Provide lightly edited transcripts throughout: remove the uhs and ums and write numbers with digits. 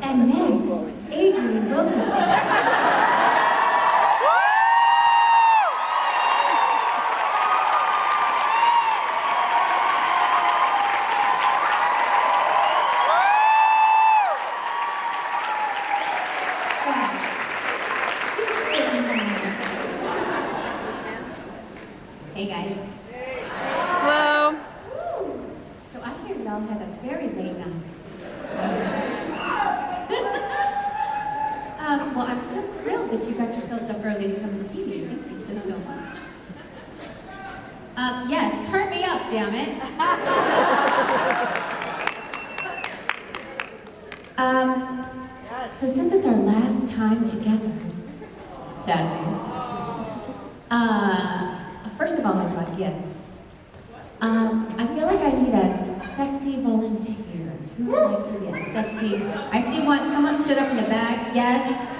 And next, Adrienne Wilkinson. Hey guys. Hello. So I hear y'all had a very late night. Well, I'm so thrilled that you got yourselves up early to come and see me. Thank you so, so much. Yes, turn me up, damn it. So since it's our last time together, sad news. First of all, I brought gifts. I feel like I need a sexy volunteer. Who would like to be a sexy? I see one. Someone stood up in the back. Yes.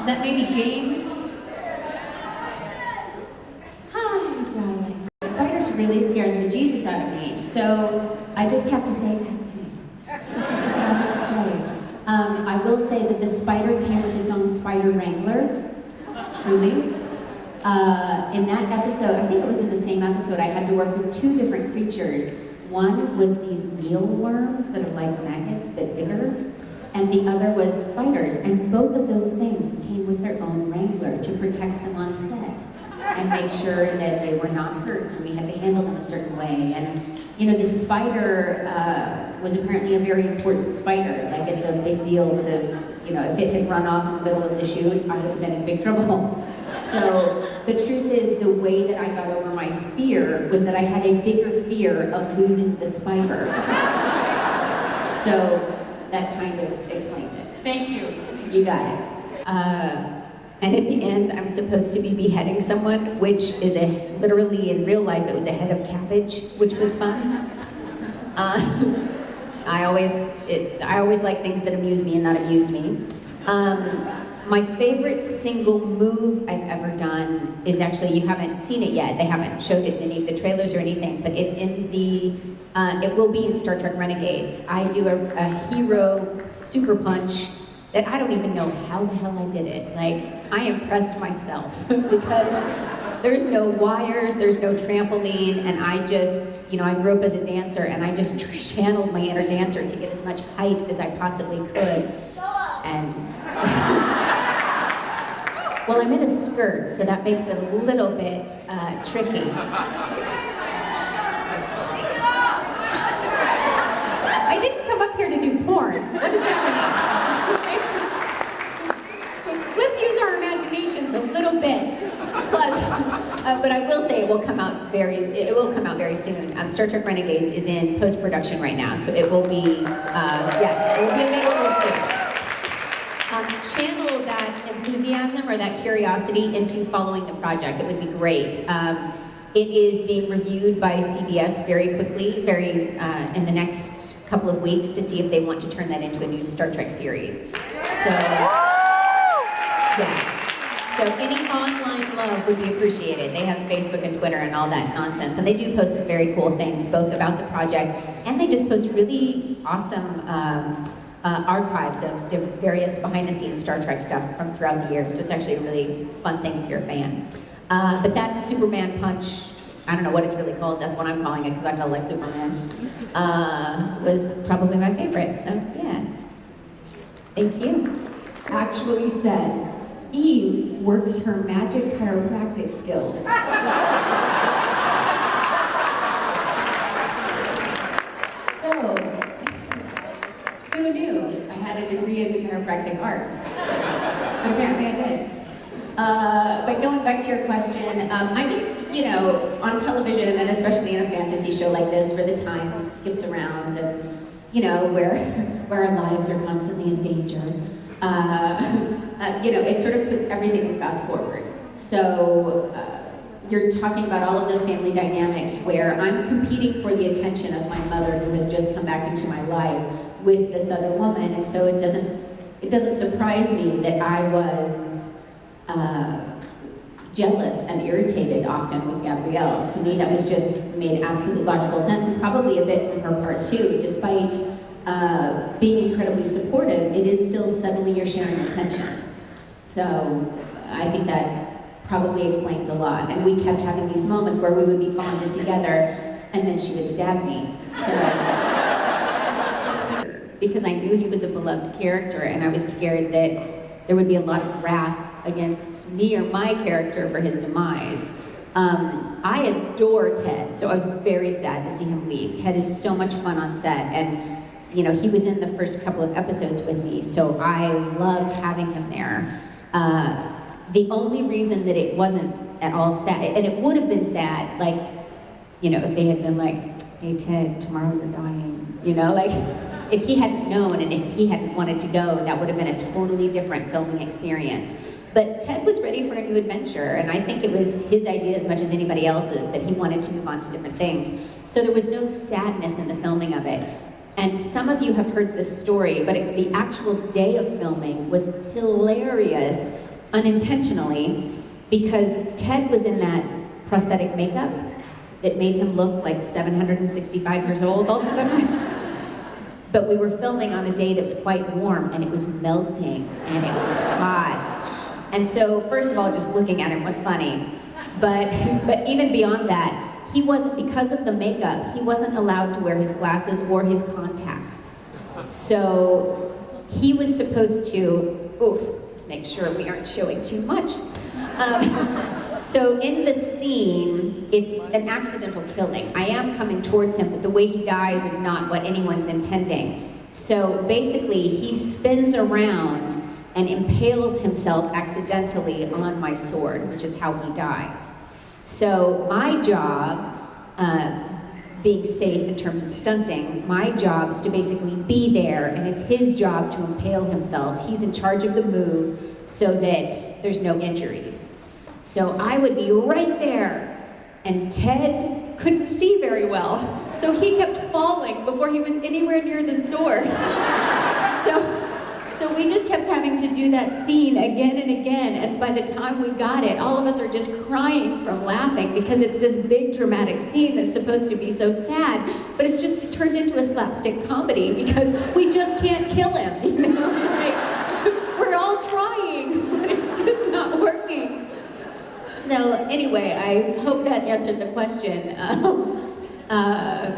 Is that maybe James? Hi, darling. Spiders really scared the Jesus out of me, so I just have to say empty. That's all I can say. I will say that the spider came with its own spider wrangler. Truly. In that episode, I think it was in the same episode, I had to work with two different creatures. One was these mealworms that are like maggots but bigger, and the other was spiders. And both of those things came with their own wrangler to protect them on set and make sure that they were not hurt, and we had to handle them a certain way. And you know, the spider was apparently a very important spider. Like, it's a big deal to, you know, if it had run off in the middle of the shoot, I would have been in big trouble. So the truth is, the way that I got over my fear was that I had a bigger fear of losing the spider. So that kind of explains it. Thank you. You got it. And at the end, I'm supposed to be beheading someone, which is literally in real life, it was a head of cabbage, which was fun. I always like things that amuse me and not amused me. My favorite single move I've ever done is actually, you haven't seen it yet, they haven't showed it in any of the trailers or anything, but it's in the, it will be in Star Trek Renegades. I do a hero super punch that I don't even know how the hell I did it. Like, I impressed myself because there's no wires, there's no trampoline, and I just, you know, I grew up as a dancer and I just channeled my inner dancer to get as much height as I possibly could. And well, I'm in a skirt, so that makes it a little bit tricky. I didn't come up here to do porn. What is happening? Let's use our imaginations a little bit. Plus, but I will say it will come out very soon. Star Trek Renegades is in post-production right now, so it will be, yes, it will be available soon. Channel that enthusiasm or that curiosity into following the project. It would be great. It is being reviewed by CBS very quickly, in the next couple of weeks, to see if they want to turn that into a new Star Trek series. So, yes. So any online love would be appreciated. They have Facebook and Twitter and all that nonsense, and they do post some very cool things, both about the project, and they just post really awesome archives of various behind-the-scenes Star Trek stuff from throughout the years. So it's actually a really fun thing if you're a fan. But that Superman punch, I don't know what it's really called, that's what I'm calling it because I felt like Superman, was probably my favorite, so yeah. Thank you. Actually said, Eve works her magic chiropractic skills. So, who knew I had a degree in chiropractic arts? But apparently I did. But going back to your question, I just, you know, on television, and especially in a fantasy show like this, where the time skips around and, you know, where our lives are constantly in danger, you know, it sort of puts everything in fast forward. So you're talking about all of those family dynamics where I'm competing for the attention of my mother, who has just come back into my life, with this other woman, and so it doesn't surprise me that I was jealous and irritated often with Gabrielle. To me, that was just made absolute logical sense, and probably a bit from her part too. Despite being incredibly supportive, it is still suddenly you're sharing attention. So I think that probably explains a lot. And we kept having these moments where we would be bonded together, and then she would stab me. So because I knew he was a beloved character, and I was scared that there would be a lot of wrath against me or my character for his demise. I adore Ted, so I was very sad to see him leave. Ted is so much fun on set, and you know, he was in the first couple of episodes with me, so I loved having him there. The only reason that it wasn't at all sad, and it would have been sad, like, you know, if they had been like, hey Ted, tomorrow you're dying, you know, like, if he hadn't known and if he hadn't wanted to go, that would have been a totally different filming experience. But Ted was ready for a new adventure, and I think it was his idea as much as anybody else's that he wanted to move on to different things. So there was no sadness in the filming of it. And some of you have heard this story, but the actual day of filming was hilarious, unintentionally, because Ted was in that prosthetic makeup that made him look like 765 years old all of a sudden. But we were filming on a day that was quite warm, and it was melting, and it was hot. And so, first of all, just looking at him was funny. But even beyond that, he wasn't, because of the makeup, he wasn't allowed to wear his glasses or his contacts. So he was supposed to, let's make sure we aren't showing too much. So in the scene, it's an accidental killing. I am coming towards him, but the way he dies is not what anyone's intending. So basically, he spins around and impales himself accidentally on my sword, which is how he dies. So my job, being safe in terms of stunting, my job is to basically be there, and it's his job to impale himself. He's in charge of the move so that there's no injuries. So I would be right there, and Ted couldn't see very well, so he kept falling before he was anywhere near the sword. So we just kept having to do that scene again and again, and by the time we got it, all of us are just crying from laughing because it's this big dramatic scene that's supposed to be so sad, but it's just turned into a slapstick comedy because we just can't kill him, you know? Like, we're all trying, but it's just not working. So anyway, I hope that answered the question.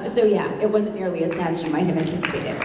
So yeah, it wasn't nearly as sad as you might have anticipated.